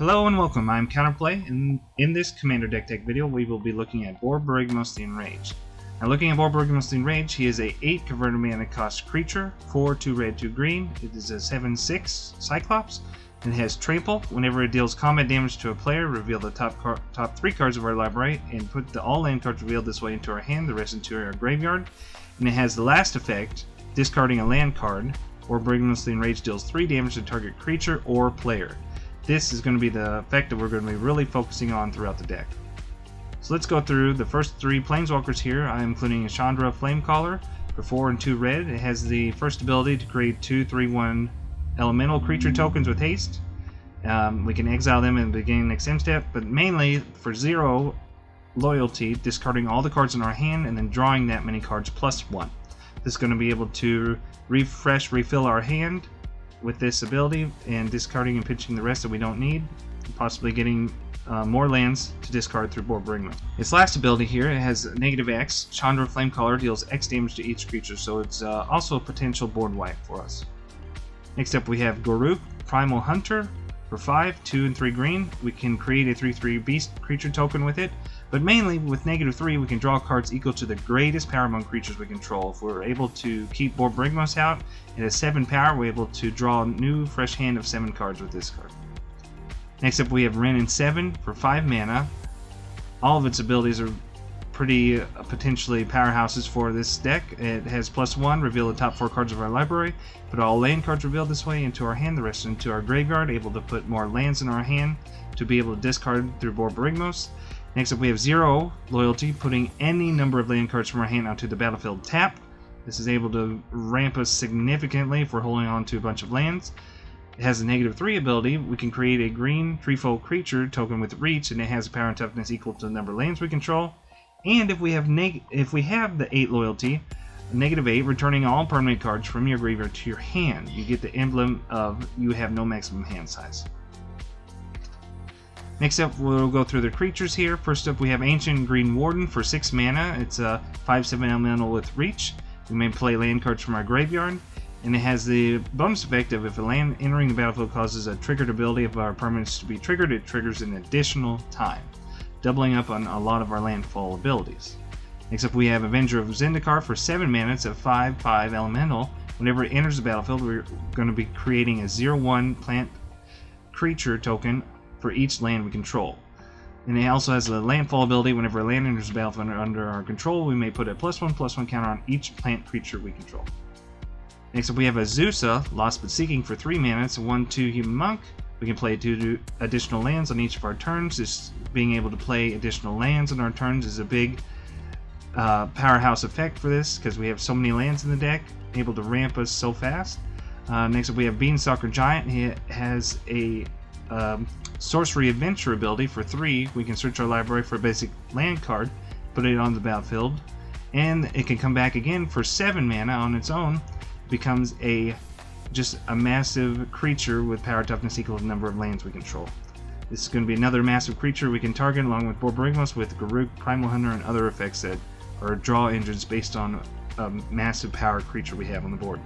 Hello and welcome, I'm Counterplay, and in this Commander Deck video we will be looking at Borborygmos Enraged. Now looking at Borborygmos Enraged, he is a 8 converted mana cost creature, 4, 2 red, 2 green. It is a 7/6 Cyclops, and has Trample. Whenever it deals combat damage to a player, reveal the top 3 cards of our library, and put all land cards revealed this way into our hand, the rest into our graveyard. And it has the last effect, discarding a land card. Borborygmos Enraged deals 3 damage to target creature or player. This is going to be the effect that we're going to be really focusing on throughout the deck. So let's go through the first 3 planeswalkers here. I'm including a Chandra Flamecaller for 4 and 2 red. It has the first ability to create 2/3/1 elemental creature tokens with haste. We can exile them in the beginning next end step, but mainly for 0 loyalty, discarding all the cards in our hand and then drawing that many cards +1. This is going to be able to refill our hand with this ability, and discarding and pitching the rest that we don't need, possibly getting more lands to discard through Borborygmos. Its last ability here, it has -X. Chandra Flamecaller deals X damage to each creature, so it's also a potential board wipe for us. Next up we have Goruk, Primal Hunter for 5, 2 and 3 green. We can create a 3/3 beast creature token with it, but mainly with -3 we can draw cards equal to the greatest power among creatures we control. If we're able to keep Borborygmos out, it has 7 power, we're able to draw a new fresh hand of 7 cards with this card. Next up we have Ren in 7 for 5 mana. All of its abilities are pretty potentially powerhouses for this deck. It has +1, reveal the top 4 cards of our library, put all land cards revealed this way into our hand, the rest into our graveyard, able to put more lands in our hand to be able to discard through Borborygmos. Next up we have 0 loyalty, putting any number of land cards from our hand onto the battlefield tapped. This is able to ramp us significantly if we're holding on to a bunch of lands. It has a -3 ability. We can create a green treefold creature token with reach, and it has a power and toughness equal to the number of lands we control. And if we have the 8 loyalty, -8, returning all permanent cards from your graveyard to your hand. You get the emblem of you have no maximum hand size. Next up, we'll go through the creatures here. First up, we have Ancient Green Warden for 6 mana. It's a 5/7 elemental with reach. We may play land cards from our graveyard, and it has the bonus effect of if a land entering the battlefield causes a triggered ability of our permanents to be triggered, it triggers an additional time, doubling up on a lot of our landfall abilities. Next up, we have Avenger of Zendikar for 7 mana. It's a 5/5 elemental. Whenever it enters the battlefield, we're going to be creating a 0/1 plant creature token for each land we control. And it also has a landfall ability. Whenever a land enters the battlefield under our control, we may put a +1/+1 counter on each plant creature we control. Next up we have Azusa, Lost But Seeking for 3 mana. It's a 1/2 human monk. We can play 2 additional lands on each of our turns. Just being able to play additional lands on our turns is a big powerhouse effect for this, because we have so many lands in the deck, able to ramp us so fast. Next up we have Beanstalker Giant. He has a sorcery adventure ability for 3. We can search our library for a basic land card, put it on the battlefield, and it can come back again for 7 mana on its own. It becomes just a massive creature with power toughness equal to the number of lands we control. This is going to be another massive creature we can target along with Borborygmos, with Goruk, Primal Hunter, and other effects that are draw engines based on a massive power creature we have on the board.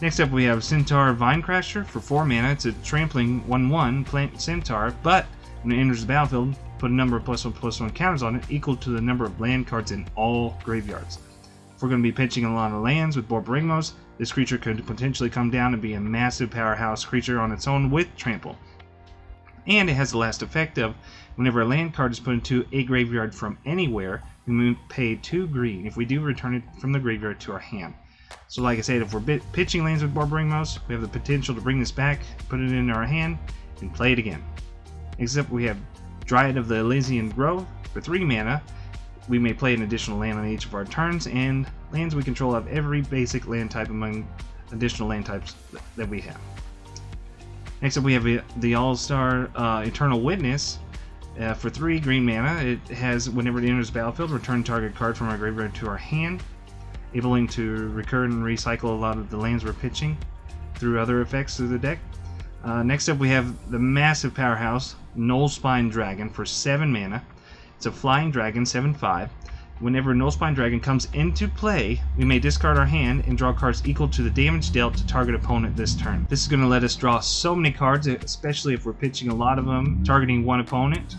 Next up we have Centaur Vinecrasher for 4 mana. It's a trampling 1/1 plant Centaur, but when it enters the battlefield, put a number of +1/+1 counters on it equal to the number of land cards in all graveyards. If we're going to be pitching a lot of lands with Borborygmos, this creature could potentially come down and be a massive powerhouse creature on its own with Trample. And it has the last effect of whenever a land card is put into a graveyard from anywhere, we may pay 2 green. If we do, return it from the graveyard to our hand. So like I said, if we're pitching lands with Borborygmos, we have the potential to bring this back, put it in our hand, and play it again. Except we have Dryad of the Elysian Grove for 3 mana. We may play an additional land on each of our turns, and lands we control have every basic land type among additional land types that we have. Next up we have the All-Star Eternal Witness for 3 green mana. It has, whenever it enters the battlefield, return target card from our graveyard to our hand, able to recur and recycle a lot of the lands we're pitching through other effects through the deck. Next up we have the massive powerhouse Nullspine Dragon for 7 mana. It's a flying dragon, 7/5. Whenever Nullspine Dragon comes into play, we may discard our hand and draw cards equal to the damage dealt to target opponent this turn. This is going to let us draw so many cards, especially if we're pitching a lot of them, targeting one opponent.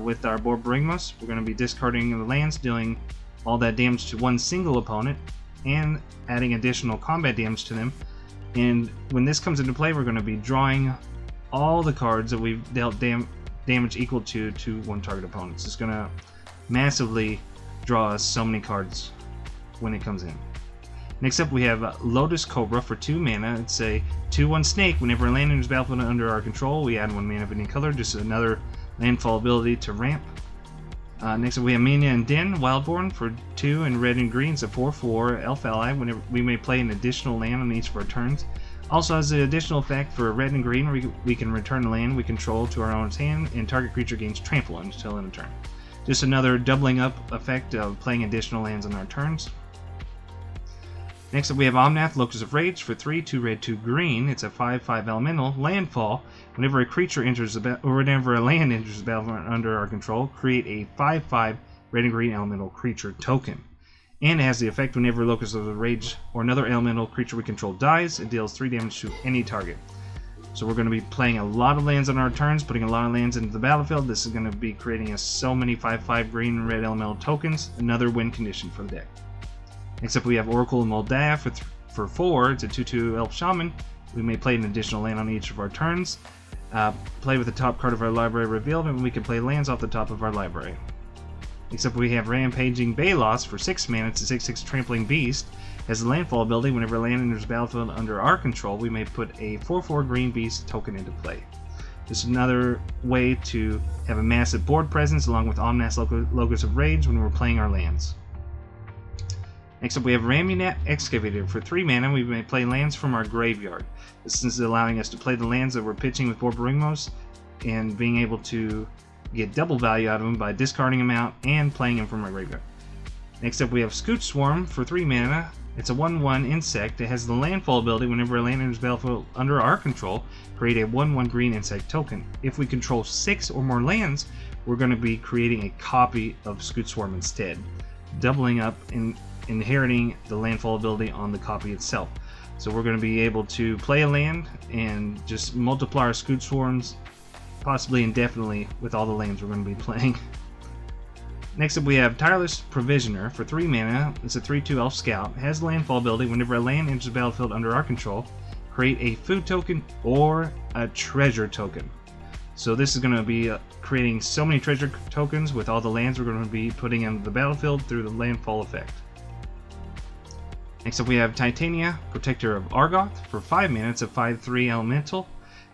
With our Borborygmos, we're going to be discarding the lands, dealing all that damage to one single opponent, and adding additional combat damage to them. And when this comes into play, we're going to be drawing all the cards that we've dealt damage equal to one target opponent. So it's going to massively draw us so many cards when it comes in. Next up we have Lotus Cobra for 2 mana. It's a 2/1 snake. Whenever a land enters battlefield under our control, we add 1 mana of any color, just another landfall ability to ramp. Next up we have Mania Den Wild for 2 in red and green. It's a 4/4 elf ally. Whenever we may play an additional land on each of our turns. Also has the additional effect for red and green where we can return a land we control to our owner's hand, and target creature gains trample until end of turn. Just another doubling up effect of playing additional lands on our turns. Next up we have Omnath, Locus of Rage for 3, 2 red, 2 green. It's a 5/5 elemental landfall. Whenever a creature enters the whenever a land enters the battlefield under our control, create a 5/5 red and green elemental creature token. And it has the effect whenever Locus of Rage or another elemental creature we control dies, it deals 3 damage to any target. So we're going to be playing a lot of lands on our turns, putting a lot of lands into the battlefield. This is going to be creating us so many 5/5 green and red elemental tokens, another win condition for the deck. Next up we have Oracle of Moldav for 4. It's a 2/2 elf shaman. We may play an additional land on each of our turns. Play with the top card of our library revealed, and we can play lands off the top of our library. Next up we have Rampaging Balos for 6 mana. It's a 6/6 trampling beast. As a landfall ability, whenever land enters the battlefield under our control, we may put a 4/4 green beast token into play. Just another way to have a massive board presence along with Omnath's Locus of Rage when we're playing our lands. Next up we have Ramunat Excavator for 3 mana. We may play lands from our graveyard. This is allowing us to play the lands that we're pitching with Borborygmos and being able to get double value out of them by discarding them out and playing them from our graveyard. Next up we have Scooch Swarm for 3 mana. It's a 1/1 insect. It has the landfall ability. Whenever a land enters the battlefield under our control, create a 1/1 green insect token. If we control 6 or more lands, we're going to be creating a copy of Scooch Swarm instead, doubling up and inheriting the landfall ability on the copy itself. So we're going to be able to play a land and just multiply our Scooch Swarms possibly indefinitely with all the lands we're going to be playing. Next up we have Tireless Provisioner for 3 mana. It's a 3/2 elf scout. It has the landfall ability. Whenever a land enters the battlefield under our control, create a food token or a treasure token. So this is going to be creating so many treasure tokens with all the lands we're going to be putting into the battlefield through the landfall effect. Next up we have Titania, Protector of Argoth for 5 mana. It's a 5/3 elemental.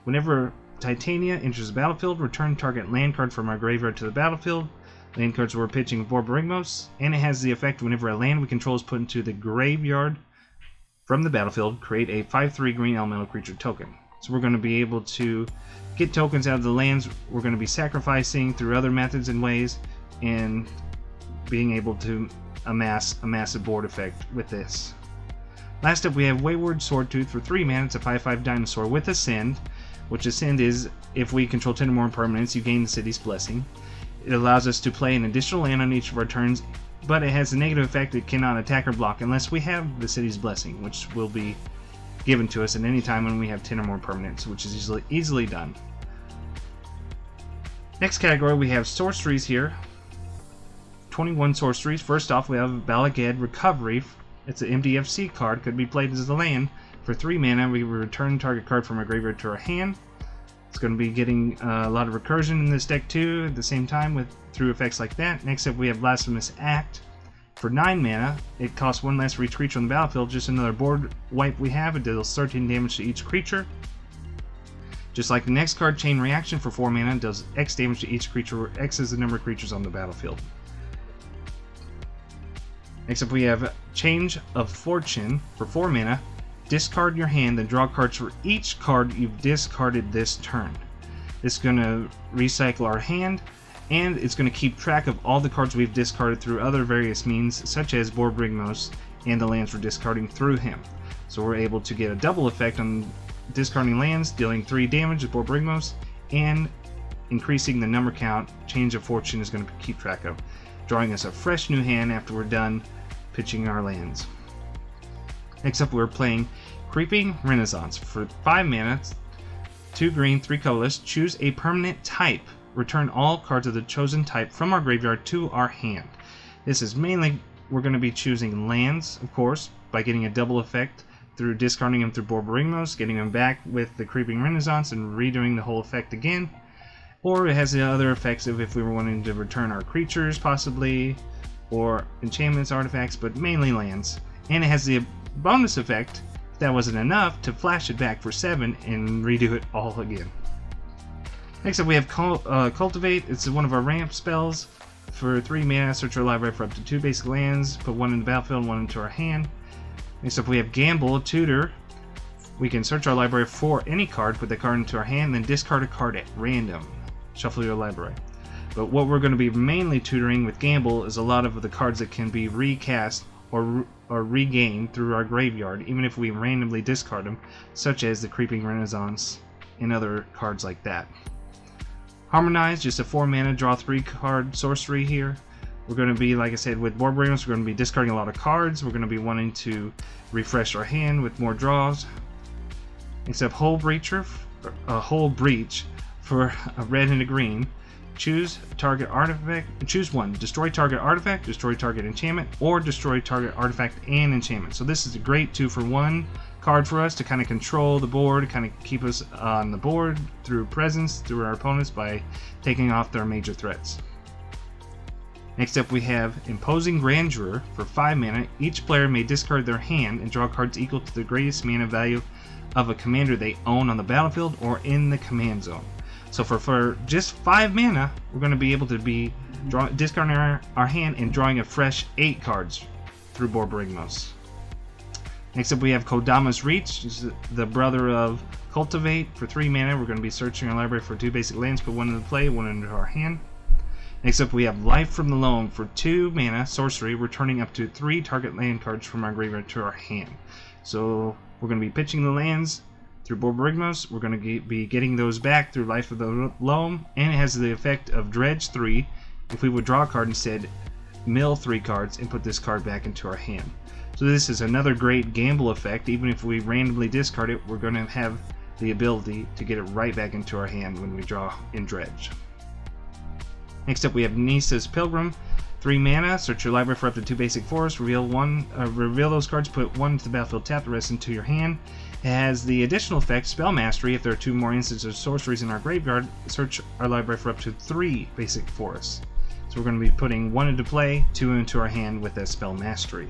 Whenever Titania enters the battlefield, return target land card from our graveyard to the battlefield. Land cards we're pitching with Borborygmos, and it has the effect whenever a land we control is put into the graveyard from the battlefield, create a 5/3 green elemental creature token. So we're going to be able to get tokens out of the lands we're going to be sacrificing through other methods and ways, and being able to amass a massive board effect with this. Last up we have Wayward Swordtooth for 3 mana. It's a 5/5 dinosaur with Ascend, which Ascend is if we control 10 or more permanents, you gain the city's blessing. It allows us to play an additional land on each of our turns, but it has a negative effect. It cannot attack or block unless we have the city's blessing, which will be given to us at any time when we have 10 or more permanents, which is easily done. Next category we have sorceries here. 21 sorceries. First off we have Balagad Recovery. It's an MDFC card, could be played as a land. For 3 mana we return target card from our graveyard to our hand. It's going to be getting a lot of recursion in this deck too at the same time through effects like that. Next up we have Blasphemous Act. For 9 mana, it costs 1 less for each creature on the battlefield, just another board wipe we have. It deals 13 damage to each creature. Just like the next card, Chain Reaction, for 4 mana, does X damage to each creature where X is the number of creatures on the battlefield. Next up we have Change of Fortune. For 4 mana, discard your hand, then draw cards for each card you've discarded this turn. It's going to recycle our hand, and it's going to keep track of all the cards we've discarded through other various means, such as Borborygmos and the lands we're discarding through him. So we're able to get a double effect on discarding lands, dealing 3 damage with Borborygmos, and increasing the number count Change of Fortune is going to keep track of. drawing us a fresh new hand after we're done pitching our lands. Next up, we're playing Creeping Renaissance. For 5 mana, 2 green, 3 colorless, choose a permanent type. Return all cards of the chosen type from our graveyard to our hand. This is mainly, we're going to be choosing lands, of course, by getting a double effect through discarding them through Borborygmos, getting them back with the Creeping Renaissance, and redoing the whole effect again. Or it has the other effects of if we were wanting to return our creatures, possibly, or enchantments, artifacts, but mainly lands. And it has the bonus effect, if that wasn't enough, to flash it back for 7 and redo it all again. Next up, we have Cultivate. It's one of our ramp spells. For 3 mana, search our library for up to 2 basic lands, put 1 in the battlefield and 1 into our hand. Next up, we have Gamble, a tutor. We can search our library for any card, put the card into our hand, then discard a card at random. Shuffle your library. But what we're going to be mainly tutoring with Gamble is a lot of the cards that can be recast or regained through our graveyard, even if we randomly discard them, such as the Creeping Renaissance and other cards like that. Harmonize, just a 4 mana, draw 3 card sorcery here. We're going to be, like I said, with Borborygmos, we're going to be discarding a lot of cards. We're going to be wanting to refresh our hand with more draws. Except Whole Breach for a red and a green. Choose target artifact. Choose one. Destroy target artifact, destroy target enchantment, or destroy target artifact and enchantment. So this is a great 2-for-1 card for us to kind of control the board, kind of keep us on the board through presence, through our opponents by taking off their major threats. Next up, we have Imposing Grand Juror. For 5 mana, each player may discard their hand and draw cards equal to the greatest mana value of a commander they own on the battlefield or in the command zone. So for just 5 mana, we're going to be able to be discarding our hand and drawing a fresh 8 cards through Borborygmos. Next up, we have Kodamas Reach, which is the brother of Cultivate. For 3 mana, we're going to be searching our library for 2 basic lands, put 1 into play, 1 into our hand. Next up, we have Life from the Loam. For 2 mana, sorcery, returning up to 3 target land cards from our graveyard to our hand. So we're going to be pitching the lands through Borborygmos. We're going to be getting those back through Life of the Loam, and it has the effect of Dredge 3. If we would draw a card instead, mill 3 cards and put this card back into our hand. So this is another great gamble effect. Even if we randomly discard it, we're going to have the ability to get it right back into our hand when we draw in Dredge. Next up, we have Nisa's Pilgrim. 3 mana, search your library for up to 2 basic forests, reveal those cards, put 1 into the battlefield, tap the rest into your hand. It has the additional effect, Spell Mastery. If there are 2 more instances of sorceries in our graveyard, search our library for up to 3 basic forests. So we're going to be putting 1 into play, 2 into our hand with that Spell Mastery.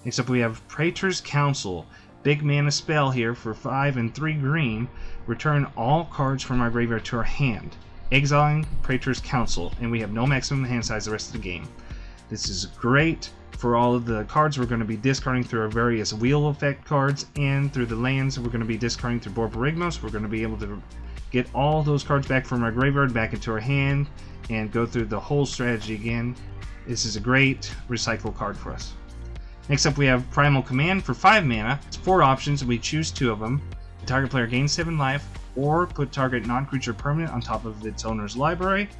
Next up, we have Praetor's Council. Big mana spell here for 5 and 3 green. Return all cards from our graveyard to our hand, exiling Praetor's Council, and we have no maximum hand size the rest of the game. This is great for all of the cards we're going to be discarding through our various wheel effect cards, and through the lands we're going to be discarding through Borborygmos. We're going to be able to get all those cards back from our graveyard back into our hand and go through the whole strategy again. This is a great recycle card for us. Next up, we have Primal Command. For 5 mana. It's 4 options, and we choose 2 of them. The target player gains 7 life, or put target non-creature permanent on top of its owner's library.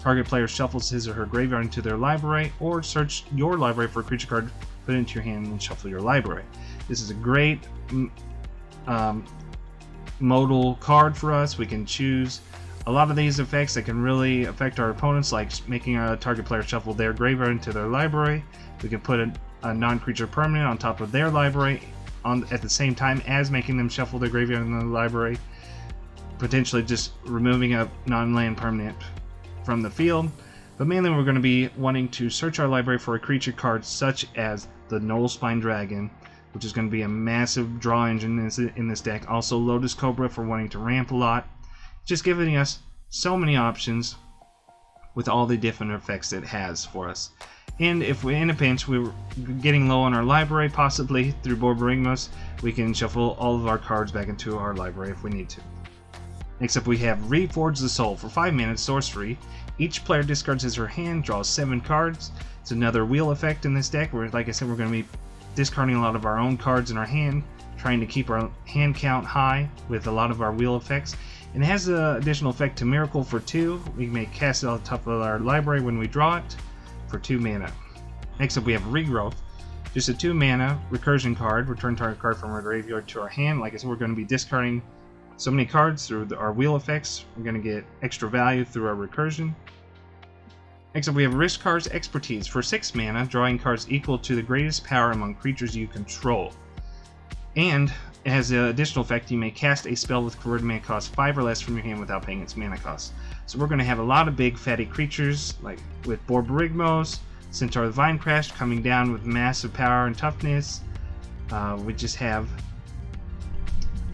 Target player shuffles his or her graveyard into their library, or search your library for a creature card, put it into your hand, and shuffle your library. This is a great modal card for us. We can choose a lot of these effects that can really affect our opponents, like making our target player shuffle their graveyard into their library. We can put a non-creature permanent on top of their library at the same time as making them shuffle their graveyard in the library, potentially just removing a non-land permanent from the field. But mainly we're going to be wanting to search our library for a creature card such as the Nullspine Dragon, which is going to be a massive draw engine in this deck. Also Lotus Cobra for wanting to ramp a lot. Just giving us so many options with all the different effects it has for us. And if we're in a pinch, we're getting low on our library, possibly through Borborygmos, we can shuffle all of our cards back into our library if we need to. Next up, we have Reforge the Soul. For 5 mana, sorcery. Each player discards his or her hand, draws 7 cards. It's another wheel effect in this deck where, like I said, we're going to be discarding a lot of our own cards in our hand, trying to keep our hand count high with a lot of our wheel effects. And it has the additional effect to Miracle for 2. We may cast it on top of our library when we draw it for 2 mana. Next up we have Regrowth. Just a 2 mana recursion card. Return target card from our graveyard to our hand. Like I said, we're going to be discarding so many cards through our wheel effects. We're going to get extra value through our recursion. Next up we have Risk Card's Expertise. For 6 mana, drawing cards equal to the greatest power among creatures you control. And it has the additional effect, you may cast a spell with corroded mana cost 5 or less from your hand without paying its mana cost. So we're going to have a lot of big fatty creatures, like with Borborygmos, Centaur the Vine Crash coming down with massive power and toughness. We just have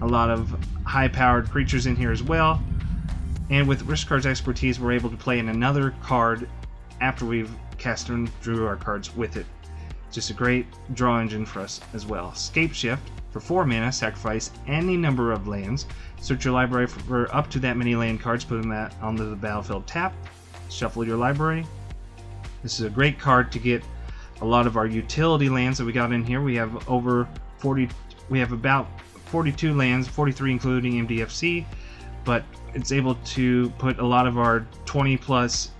a lot of high-powered creatures in here as well. And with Risk Card's Expertise, we're able to play in another card after we've cast and drew our cards with it. Just a great draw engine for us as well. Scapeshift. For 4 mana, sacrifice any number of lands. Search your library for up to that many land cards, put them onto the battlefield tap. Shuffle your library. This is a great card to get a lot of our utility lands that we got in here. We have over 40. We have about 42 lands, 43 including MDFC, but it's able to put a lot of our 20 plus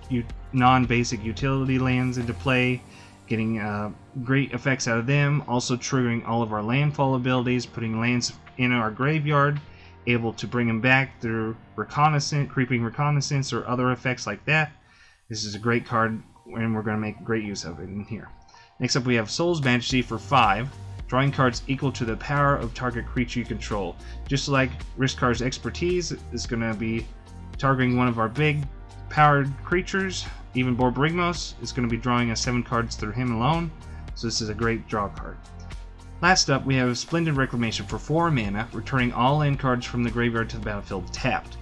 non-basic utility lands into play, getting great effects out of them, also triggering all of our landfall abilities, putting lands in our graveyard, able to bring them back through reconnaissance, creeping reconnaissance, or other effects like that. This is a great card, and we're going to make great use of it in here. Next up we have Soul's Majesty for 5. Drawing cards equal to the power of target creature you control. Just like Risk Card's Expertise is going to be targeting one of our big powered creatures. Even Borborygmos is going to be drawing us 7 cards through him alone. So this is a great draw card. Last up we have Splendid Reclamation for 4 mana, returning all land cards from the graveyard to the battlefield tapped.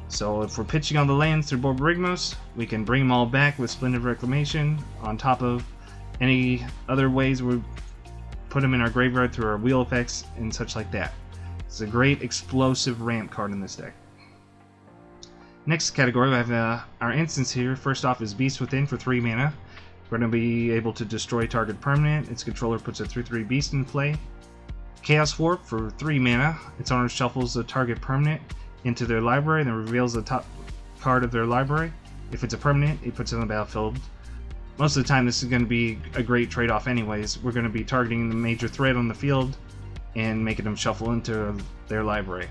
So if we're pitching on the lands through Borborygmos, we can bring them all back with Splendid Reclamation on top of any other ways we put them in our graveyard through our wheel effects and such like that. It's a great explosive ramp card in this deck. Next category, we have our instance here. First off is Beast Within for 3 mana. We're going to be able to destroy target permanent. Its controller puts a 3/3 beast in play. Chaos Warp for 3 mana. Its owner shuffles the target permanent into their library and then reveals the top card of their library. If it's a permanent, it puts it on the battlefield. Most of the time this is going to be a great trade-off anyways. We're going to be targeting the major threat on the field and making them shuffle into their library.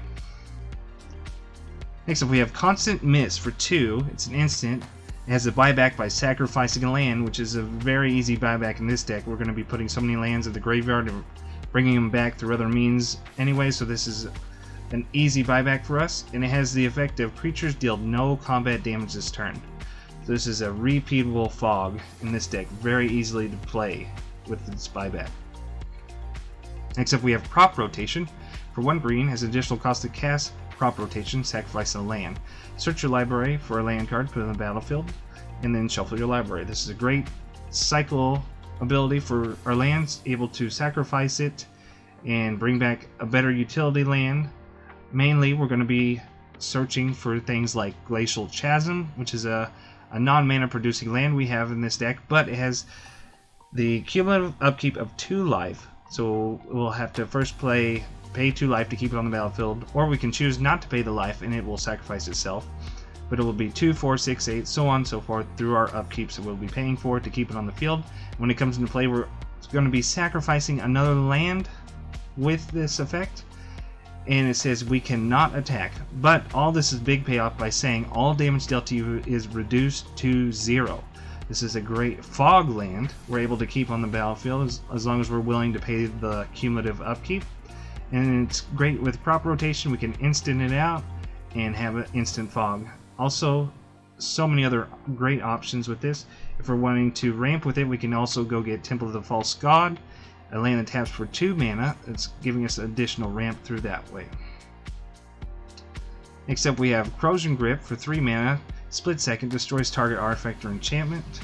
Next up we have Constant Miss for 2. It's an instant. It has a buyback by sacrificing a land, which is a very easy buyback in this deck. We're going to be putting so many lands at the graveyard and bringing them back through other means anyway, so this is an easy buyback for us. And it has the effect of creatures deal no combat damage this turn. This is a repeatable fog in this deck, very easily to play with this buyback. Next up we have Crop Rotation. For 1 green, has additional cost to cast Crop Rotation, sacrifice a land. Search your library for a land card, put it on the battlefield, and then shuffle your library. This is a great cycle ability for our lands, able to sacrifice it and bring back a better utility land. Mainly we're going to be searching for things like Glacial Chasm, which is a non-mana producing land we have in this deck, but it has the cumulative upkeep of 2 life, so we'll have to first pay 2 life to keep it on the battlefield, or we can choose not to pay the life and it will sacrifice itself, but it will be 2, 4, 6, 8, so on and so forth through our upkeeps that we'll be paying for to keep it on the field. When it comes into play, we're going to be sacrificing another land with this effect, and it says we cannot attack, but all this is big payoff by saying all damage dealt to you is reduced to 0. This is a great fog land we're able to keep on the battlefield as long as we're willing to pay the cumulative upkeep, and it's great with Crop Rotation. We can instant it out and have an instant fog. Also, so many other great options with this. If we're wanting to ramp with it, we can also go get Temple of the False God, a land that taps for 2 mana. It's giving us additional ramp through that way. Next up we have Corrosion Grip for 3 mana. Split second, destroys target artifact or enchantment.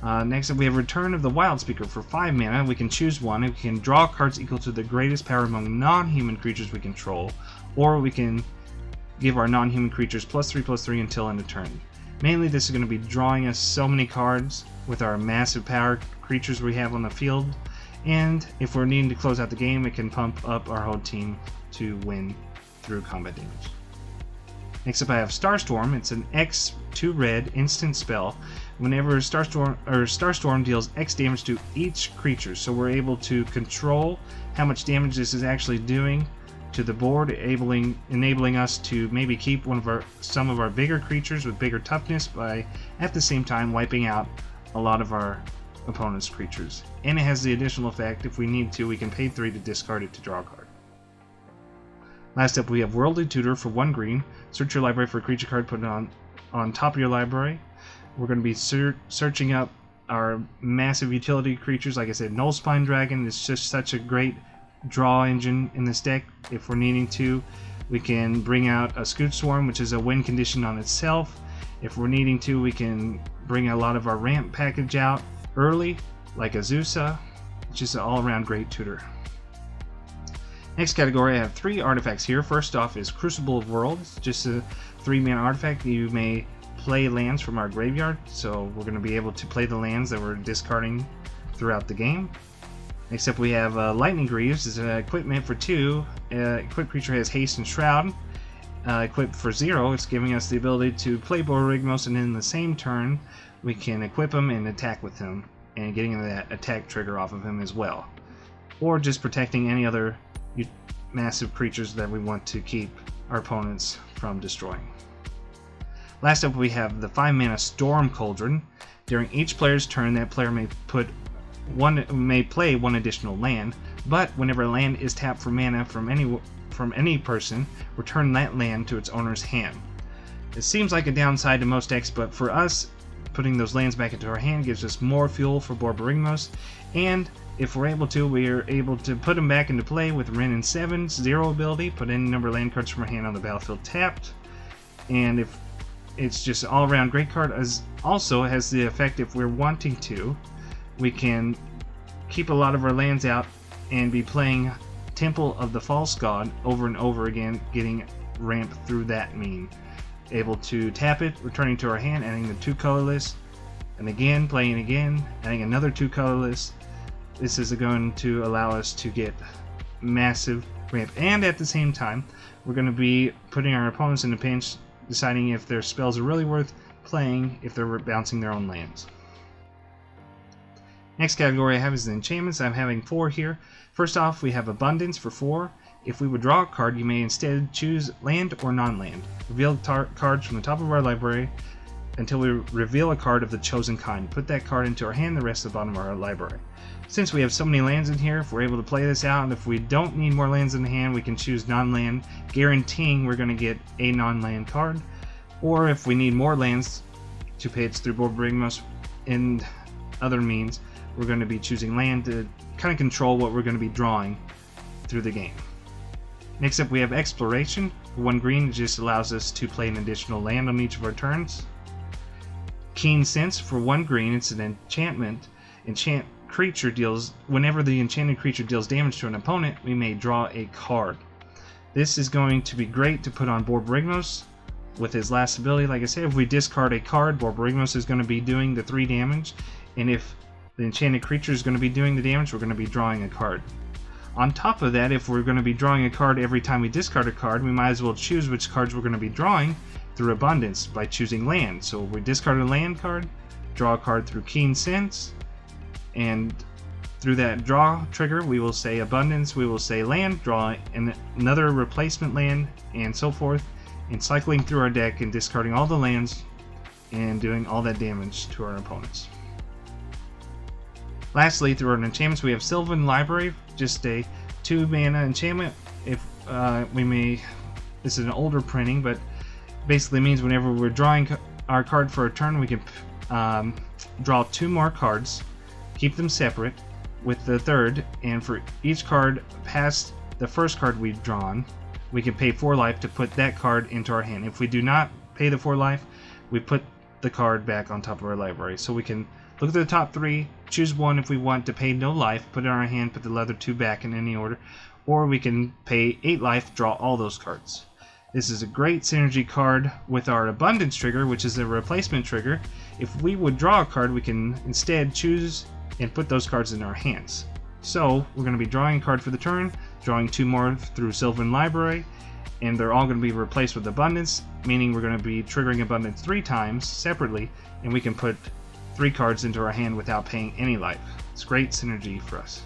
Next up we have Return of the Wild Speaker for 5 mana. We can choose one, and we can draw cards equal to the greatest power among non-human creatures we control, or we can give our non-human creatures +3/+3 until end of turn. Mainly this is going to be drawing us so many cards with our massive power creatures we have on the field, and if we're needing to close out the game, it can pump up our whole team to win through combat damage. Next up I have Starstorm. It's an X 2 red instant spell. Whenever Starstorm deals X damage to each creature, so we're able to control how much damage this is actually doing to the board, enabling us to maybe keep some of our bigger creatures with bigger toughness by at the same time wiping out a lot of our opponent's creatures. And it has the additional effect, if we need to, we can pay 3 to discard it to draw a card. Last up we have Worldly Tutor for 1 green. Search your library for a creature card, put it on top of your library. We're going to be searching up our massive utility creatures. Like I said, Nullspine Dragon is just such a great draw engine in this deck. If we're needing to, we can bring out a Scoot Swarm, which is a win condition on itself. If we're needing to, we can bring a lot of our ramp package out early, like Azusa, which is an all-around great tutor. Next category, I have 3 artifacts here. First off is Crucible of Worlds, just a 3-mana artifact. You may play lands from our graveyard, so we're going to be able to play the lands that we're discarding throughout the game. Next up we have Lightning Greaves. It's an equipment for 2. Equipped creature has Haste and Shroud. Equipped for 0, it's giving us the ability to play Borborygmos, and in the same turn we can equip him and attack with him, and getting that attack trigger off of him as well. Or just protecting any other massive creatures that we want to keep our opponents from destroying. Last up we have the 5-mana Storm Cauldron. During each player's turn, that player may play 1 additional land, but whenever a land is tapped for mana from any person, return that land to its owner's hand. It seems like a downside to most decks, but for us, putting those lands back into our hand gives us more fuel for Borborygmos, and if we're able to, we are able to put them back into play with Wrenn and 7's 0 ability, put any number of land cards from our hand on the battlefield tapped, and if it's just an all-around great card. As also has the effect, if we're wanting to, we can keep a lot of our lands out and be playing Temple of the False God over and over again, getting ramp through that mean. Able to tap it, returning to our hand, adding the 2 colorless, and again playing again, adding another 2 colorless. This is going to allow us to get massive ramp, and at the same time we're going to be putting our opponents in a pinch, deciding if their spells are really worth playing if they're bouncing their own lands. Next category I have is the enchantments. I'm having 4 here. First off, we have Abundance for 4. If we would draw a card, you may instead choose land or non-land. Reveal cards from the top of our library until we reveal a card of the chosen kind. Put that card into our hand, the rest at the bottom of our library. Since we have so many lands in here, if we're able to play this out, and if we don't need more lands in the hand, we can choose non-land, guaranteeing we're going to get a non-land card. Or if we need more lands to pitch through Borborygmos and other means, we're going to be choosing land to kind of control what we're going to be drawing through the game. Next up we have Exploration. For 1 green, it just allows us to play an additional land on each of our turns. Keen Sense. For 1 green, it's an enchantment. Whenever the enchanted creature deals damage to an opponent, we may draw a card. This is going to be great to put on Borborygmos with his last ability. Like I said, if we discard a card, Borborygmos is going to be doing the 3 damage, and if the enchanted creature is going to be doing the damage, we're going to be drawing a card. On top of that, if we're going to be drawing a card every time we discard a card, we might as well choose which cards we're going to be drawing through Abundance by choosing land. So if we discard a land card, draw a card through Keen Sense, and through that draw trigger we will say Abundance, we will say land, draw another replacement land, and so forth, and cycling through our deck and discarding all the lands and doing all that damage to our opponents. Lastly, through our enchantments, we have Sylvan Library, just a 2-mana enchantment. This is an older printing, but basically means whenever we're drawing our card for a turn, we can draw 2 more cards, keep them separate with the 3rd, and for each card past the first card we've drawn, we can pay 4 life to put that card into our hand. If we do not pay the 4 life, we put the card back on top of our library. So we can look at the top 3, choose 1 if we want to pay no life, put it in our hand, put the other 2 back in any order, or we can pay 8 life, draw all those cards. This is a great synergy card with our Abundance trigger, which is a replacement trigger. If we would draw a card, we can instead choose and put those cards in our hands. So we're going to be drawing a card for the turn, drawing 2 more through Sylvan Library, and they're all going to be replaced with Abundance, meaning we're going to be triggering Abundance 3 times separately, and we can put 3 cards into our hand without paying any life. It's great synergy for us.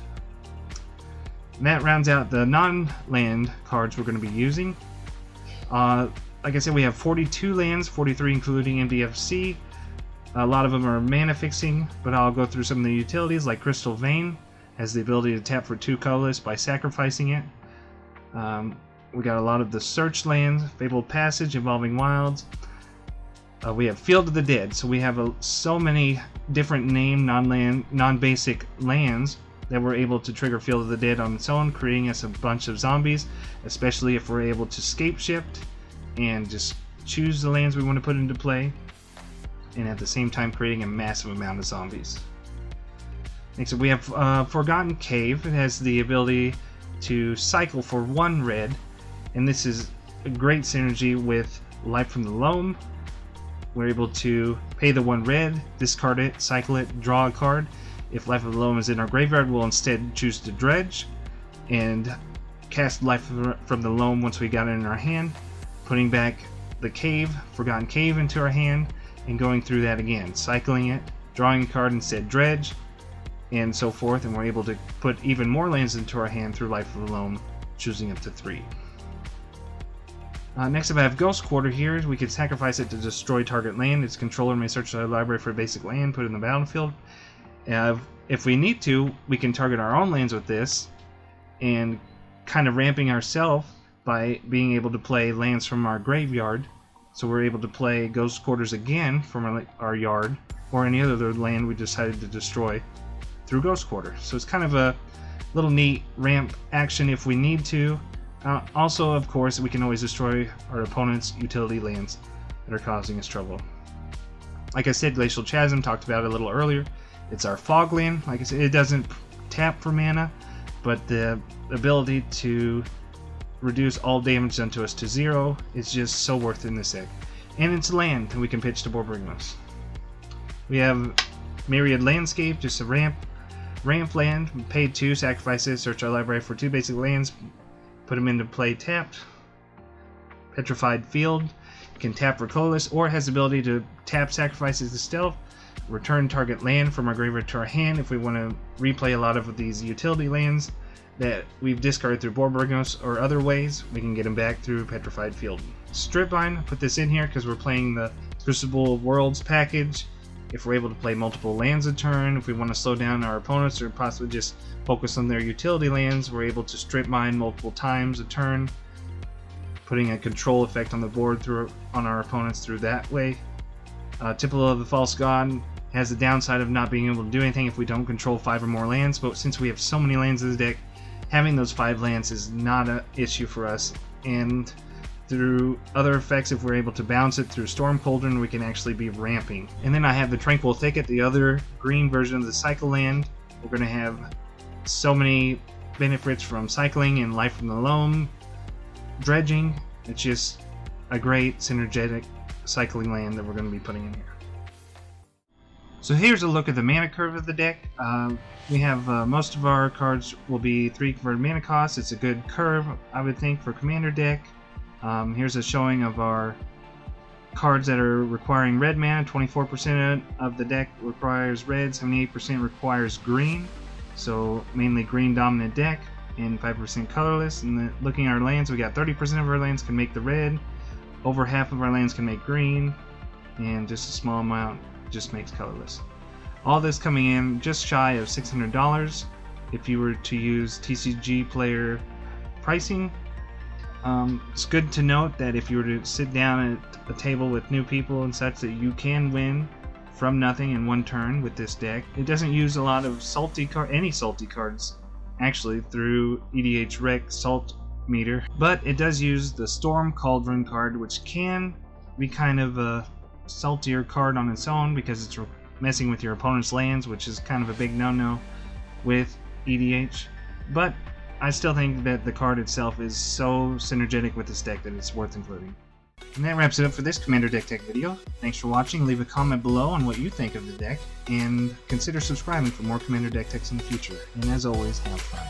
And that rounds out the non-land cards we're going to be using. Like I said, we have 42 lands, 43 including MDFC. A lot of them are mana fixing, but I'll go through some of the utilities, like Crystal Vein has the ability to tap for 2 colorless by sacrificing it. We got a lot of the search lands, Fabled Passage, Evolving Wilds. We have Field of the Dead, so we have so many different named non-basic lands that we're able to trigger Field of the Dead on its own, creating us a bunch of zombies, especially if we're able to scape shift and just choose the lands we want to put into play, and at the same time creating a massive amount of zombies. Next up we have Forgotten Cave. It has the ability to cycle for 1 red, and this is a great synergy with Life from the Loam. We're able to pay the 1 red, discard it, cycle it, draw a card. If Life of the Loam is in our graveyard, we'll instead choose to dredge and cast Life from the Loam once we got it in our hand, putting back the cave, Forgotten Cave, into our hand, and going through that again, cycling it, drawing a card, instead dredge, and so forth, and we're able to put even more lands into our hand through Life of the Loam, choosing up to 3. Next up I have Ghost Quarter here. We can sacrifice it to destroy target land. Its controller may search the library for a basic land, put it in the battlefield. If we need to, we can target our own lands with this, and kind of ramping ourselves by being able to play lands from our graveyard. So we're able to play Ghost Quarters again from our yard, or any other land we decided to destroy through Ghost Quarter. So it's kind of a little neat ramp action if we need to. Also, of course, we can always destroy our opponent's utility lands that are causing us trouble. Like I said, Glacial Chasm, talked about it a little earlier. It's our fog land. Like I said, it doesn't tap for mana, but the ability to reduce all damage done to us to 0 is just so worth it in this deck. And it's land that we can pitch to Borborygmos. We have Myriad Landscape, just a ramp land. Pay 2, sacrifice it, search our library for 2 basic lands, put them into play tapped. Petrified Field, you can tap for colorless, or it has the ability to tap sacrifices to stealth, return target land from our graveyard to our hand. If we want to replay a lot of these utility lands that we've discarded through Borborygmos or other ways, we can get them back through Petrified Field. Stripbind, put this in here because we're playing the Crucible Worlds package. If we're able to play multiple lands a turn, if we want to slow down our opponents or possibly just focus on their utility lands, we're able to strip mine multiple times a turn, putting a control effect on the board on our opponents through that way. Tipple of the False God has the downside of not being able to do anything if we don't control 5 or more lands, but since we have so many lands in the deck, having those 5 lands is not an issue for us. And through other effects, if we're able to bounce it through Storm Cauldron, we can actually be ramping. And then I have the Tranquil Ticket, the other green version of the cycle land. We're going to have so many benefits from cycling and Life from the Loam, dredging. It's just a great synergetic cycling land that we're going to be putting in here. So here's a look at the mana curve of the deck. We have most of our cards will be 3 converted mana costs. It's a good curve, I would think, for Commander Deck. Here's a showing of our cards that are requiring red mana. 24% of the deck requires red, 78% requires green. So mainly green dominant deck, and 5% colorless. And looking at our lands, we got 30% of our lands can make the red, over half of our lands can make green, and just a small amount just makes colorless. All this coming in just shy of $600 if you were to use TCG player pricing. It's good to note that if you were to sit down at a table with new people and such, that you can win from nothing in 1 turn with this deck. It doesn't use a lot of any salty cards actually through EDH Rec Salt Meter, but it does use the Storm Cauldron card, which can be kind of a saltier card on its own because it's messing with your opponent's lands, which is kind of a big no-no with EDH. But I still think that the card itself is so synergetic with this deck that it's worth including. And that wraps it up for this Commander Deck Tech video. Thanks for watching. Leave a comment below on what you think of the deck, and consider subscribing for more Commander Deck Techs in the future. And as always, have fun.